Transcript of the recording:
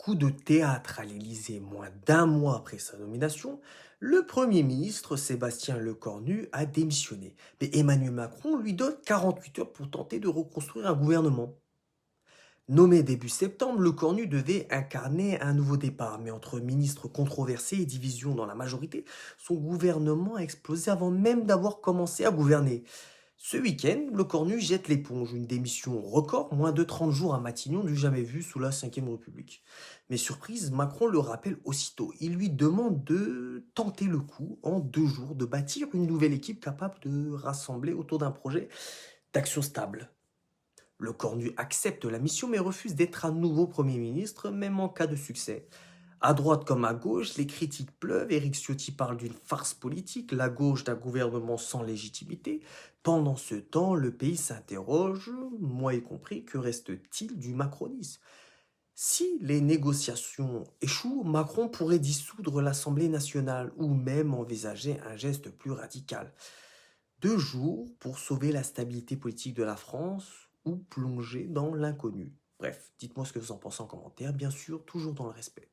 Coup de théâtre à l'Élysée, moins d'un mois après sa nomination, le Premier ministre Sébastien Lecornu a démissionné. Mais Emmanuel Macron lui donne 48 heures pour tenter de reconstruire un gouvernement. Nommé début septembre, Lecornu devait incarner un nouveau départ. Mais entre ministres controversés et divisions dans la majorité, son gouvernement a explosé avant même d'avoir commencé à gouverner. Ce week-end, le Cornu jette l'éponge, une démission record, moins de 30 jours à Matignon du jamais vu sous la Ve République. Mais surprise, Macron le rappelle aussitôt. Il lui demande de tenter le coup en 2 jours, de bâtir une nouvelle équipe capable de rassembler autour d'un projet d'action stable. Le Cornu accepte la mission mais refuse d'être à nouveau Premier ministre, même en cas de succès. À droite comme à gauche, les critiques pleuvent. Éric Ciotti parle d'une farce politique, la gauche d'un gouvernement sans légitimité. Pendant ce temps, le pays s'interroge, moi y compris, que reste-t-il du macronisme? Si les négociations échouent, Macron pourrait dissoudre l'Assemblée nationale ou même envisager un geste plus radical. 2 jours pour sauver la stabilité politique de la France ou plonger dans l'inconnu. Bref, dites-moi ce que vous en pensez en commentaire, bien sûr, toujours dans le respect.